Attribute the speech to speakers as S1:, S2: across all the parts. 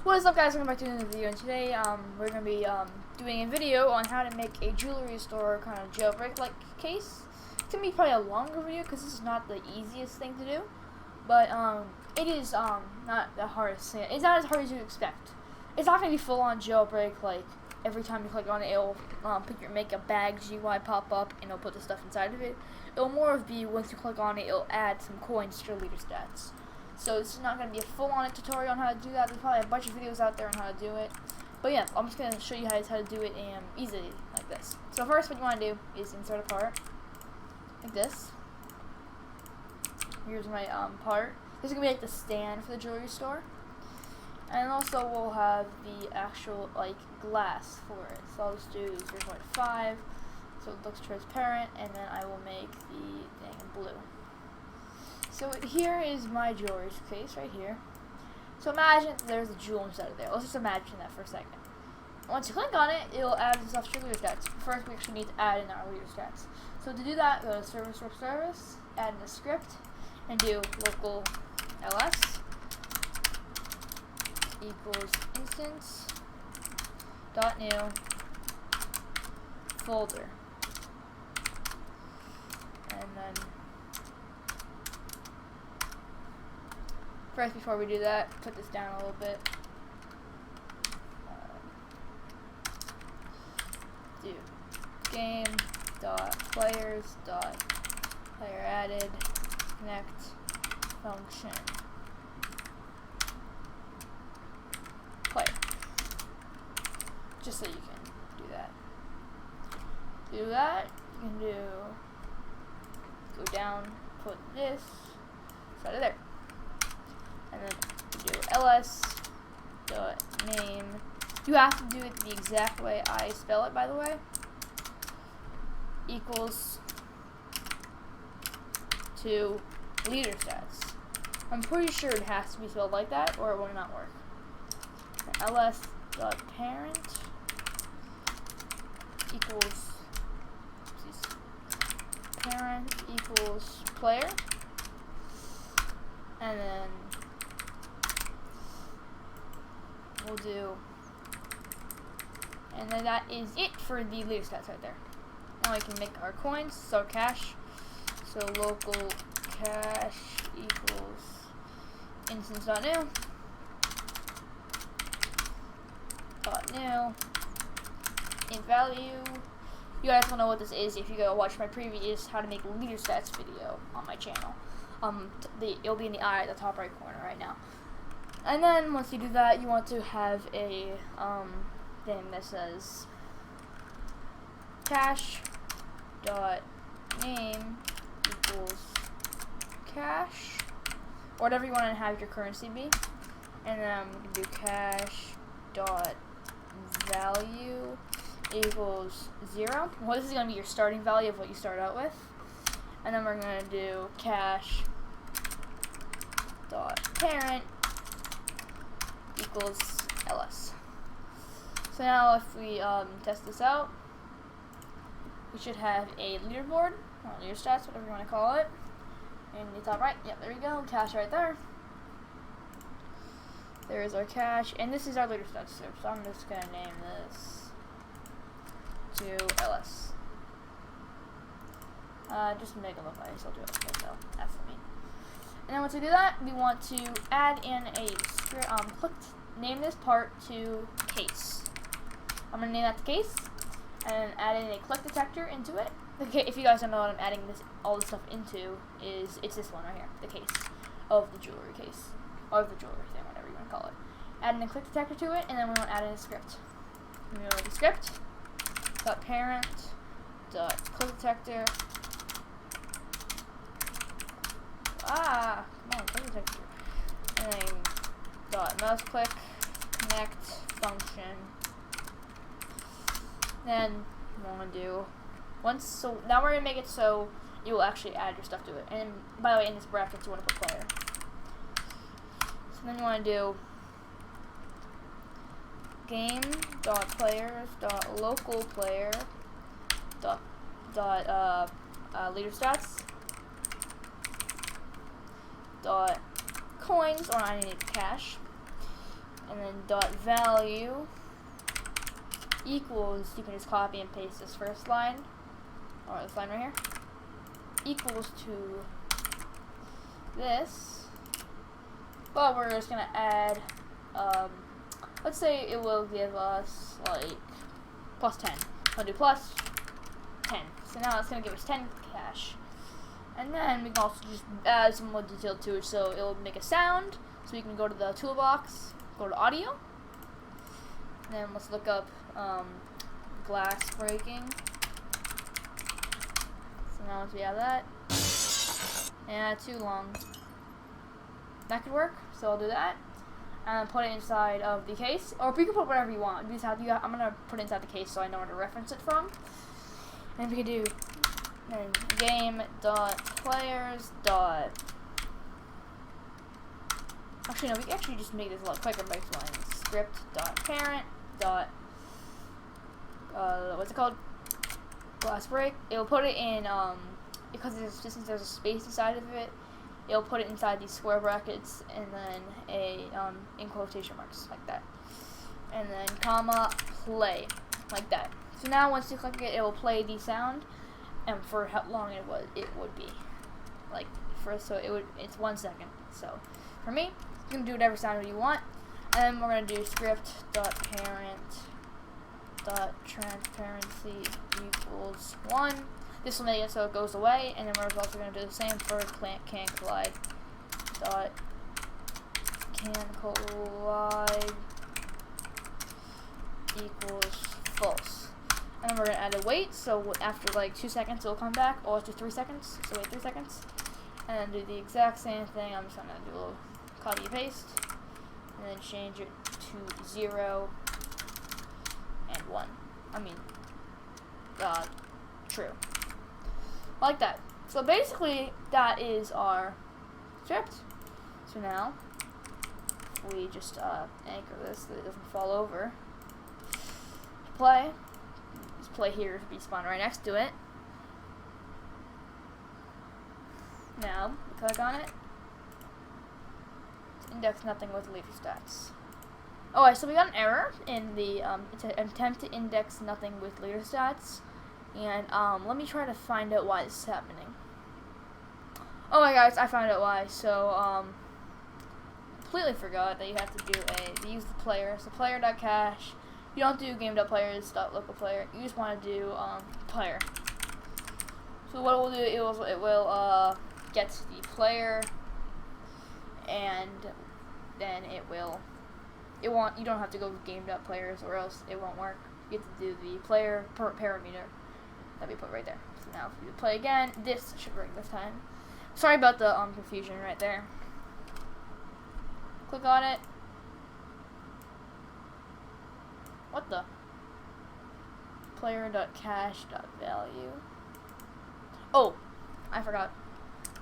S1: What is up, guys? Welcome back to another video, and today we're going to be doing a video on how to make a jewelry store kind of jailbreak-like case. It's going to be probably a longer video because this is not the easiest thing to do, but it is not the hardest thing. It's not as hard as you expect. It's not going to be full-on jailbreak, like every time you click on it, it'll make a bag GUI pop up and it'll put the stuff inside of it. It'll more of be, once you click on it, it'll add some coins to your leader stats. So this is not going to be a full-on tutorial on how to do that. There's probably a bunch of videos out there on how to do it. But yeah, I'm just going to show you how to do it easily, like this. So first, what you want to do is insert a part, like this. Here's my part. This is going to be like the stand for the jewelry store. And also we'll have the actual glass for it. So I'll just do 0.5 so it looks transparent, and then I will make the thing in blue. So here is my jewelry case right here. So imagine there's a jewel inside of there. Let's just imagine that for a second. Once you click on it, it'll add some stuff to your leader stats. First, we actually need to add in our leader stats. So to do that, go to service, add in a script, and do local ls equals instance dot new folder, and then first, before we do that, put this down a little bit. Do game dot players dot player added connect function player, just so you can do that. Do that. You can go down, put this inside of there. And then do ls dot name. You have to do it the exact way I spell it, by the way. Equals to leader stats. I'm pretty sure it has to be spelled like that, or it will not work. ls dot parent equals player, and then we'll do, and then that is it for the leader stats right there. Now we can make our coins, so cash, so local cash equals instance.new in value. You guys will know what this is if you go watch my previous how to make leader stats video on my channel. It'll be in the eye at the top right corner right now. And then once you do that, you want to have a thing that says cash dot name equals cash, or whatever you want to have your currency be. And then we can do cash dot value equals 0. Well, this is going to be your starting value of what you start out with. And then we're going to do cash dot parent equals ls. So now if we test this out, we should have a leaderboard, or leader stats, whatever you want to call it, in the top right. Yep, there we go, cash right there. There is our cash, and this is our leader stats. So I'm just going to name this to ls. Just to make it look nice, I'll do it like so. That's for me. And then once we do that, we want to add in a script. Name this part to case. I'm gonna name that the case, and add in a click detector into it. If you guys don't know what I'm adding all this stuff into, it's this one right here, the case of the jewelry case, or the jewelry thing, whatever you want to call it. Add in a click detector to it, and then we want to add in a script. We go to the script dot parent dot click detector. Come on, click detector. And then dot mouse click connect function. Then we want to do so now we're gonna make it so you will actually add your stuff to it. And by the way, in this brackets you want to put player. So then you want to do game dot players dot local player dot leader stats dot coins, or I need cash, and then dot value equals, you can just copy and paste this first line, or this line right here, equals to this, but we're just gonna add, let's say it will give us like plus 10. I'll do plus 10. So now it's gonna give us 10 cash. And then we can also just add some more detail to it, so it'll make a sound. So we can go to the toolbox, go to audio, and then let's look up glass breaking. So now once we have that, and too long, that could work. So I'll do that and put it inside of the case, or you can put whatever you want. I'm gonna put it inside the case so I know where to reference it from. And we can do game dot players dot. Actually, no, we can actually just make this a lot quicker by explaining script dot parent dot what's it called? Glass break. It'll put it in because since there's a space inside of it, it'll put it inside these square brackets and then a in quotation marks like that, and then comma play like that. So now once you click it, it will play the sound, and for how long it would be like it's 1 second. So for me, you can do whatever sound you want, and then we're gonna do script dot parent dot transparency equals 1. This will make it so it goes away, and then we're also going to do the same for can collide dot can collide equals false. And then we're going to add a wait, so after like 2 seconds it'll come back, or after 3 seconds, so wait 3 seconds. And then do the exact same thing. I'm just going to do a little copy paste, and then change it to 0 and 1. I mean, true. Like that. So basically, that is our script. So now, we just anchor this so it doesn't fall over. Play. Just play here to be spawned right next to it. Now, click on it. Index nothing with leader stats. Oh, so we got an error in the it's an attempt to index nothing with leader stats. And let me try to find out why this is happening. Oh my guys, I found out why. So completely forgot that you have to do use the player. So player.cache. You don't do game.players.localPlayer. You just want to do player. So what it will do, it will get the player, and then you don't have to go with game.players or else it won't work. You have to do the player parameter that we put right there. So now if you play again, this should work this time. Sorry about the confusion right there. Click on it. What the? Player.cache.value. Oh, I forgot.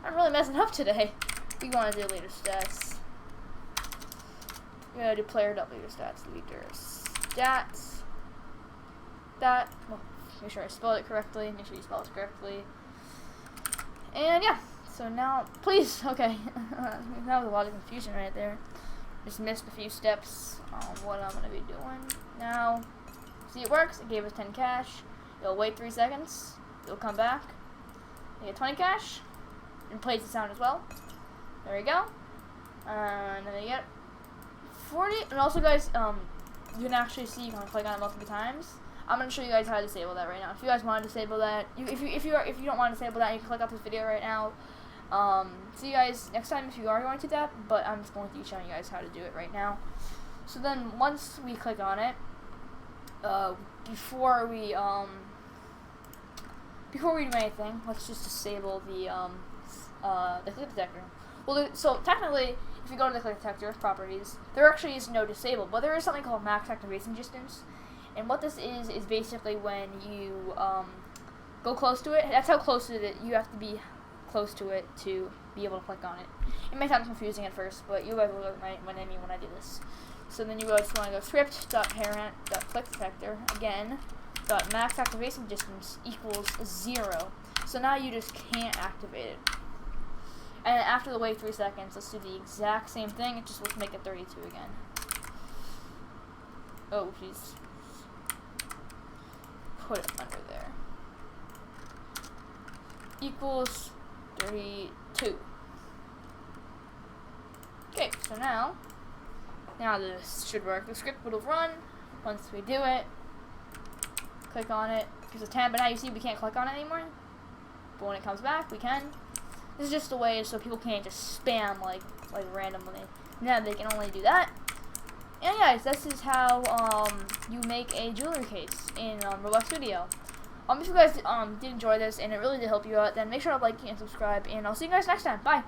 S1: I'm really messing up today. We want to do leader stats. We're gonna do player.leader stats. Leader stats. Well, make sure I spelled it correctly. Make sure you spell it correctly. And yeah. So now, please, okay. That was a lot of confusion right there. Just missed a few steps on what I'm going to be doing. Now, see, it works. It gave us 10 cash. It'll wait 3 seconds. It'll come back. You get 20 cash. And plays the sound as well. There we go. And then you get 40. And also, guys, you can actually see, you can click on it multiple times. I'm going to show you guys how to disable that right now. If you guys want to disable that, if you don't want to disable that, you can click off this video right now. See you guys next time if you are going to that, but I'm just going to be showing you guys how to do it right now. So then once we click on it, before we do anything, let's just disable the click detector. Well, so technically, if you go to the click detector properties, there actually is no disable, but there is something called max activation distance. And what this is basically when you go close to it. That's how close to it you have to be close to it to be able to click on it. It may sound confusing at first, but you guys will know what I mean when I do this. So then you guys want to go script.parent.clickDetector again .max activation distance equals 0. So now you just can't activate it. And after the wait 3 seconds, let's do the exact same thing. Just let's make it 32 again. Oh, jeez. Put it under there. Equals 32. Okay, so now this should work. The script will run once we do it. Click on it. There's a tab, but now you see we can't click on it anymore. But when it comes back, we can. This is just a way so people can't just spam like randomly. Now they can only do that. And guys, this is how you make a jewelry case in Roblox Studio. If you guys did enjoy this and it really did help you out, then make sure to like and subscribe, and I'll see you guys next time. Bye.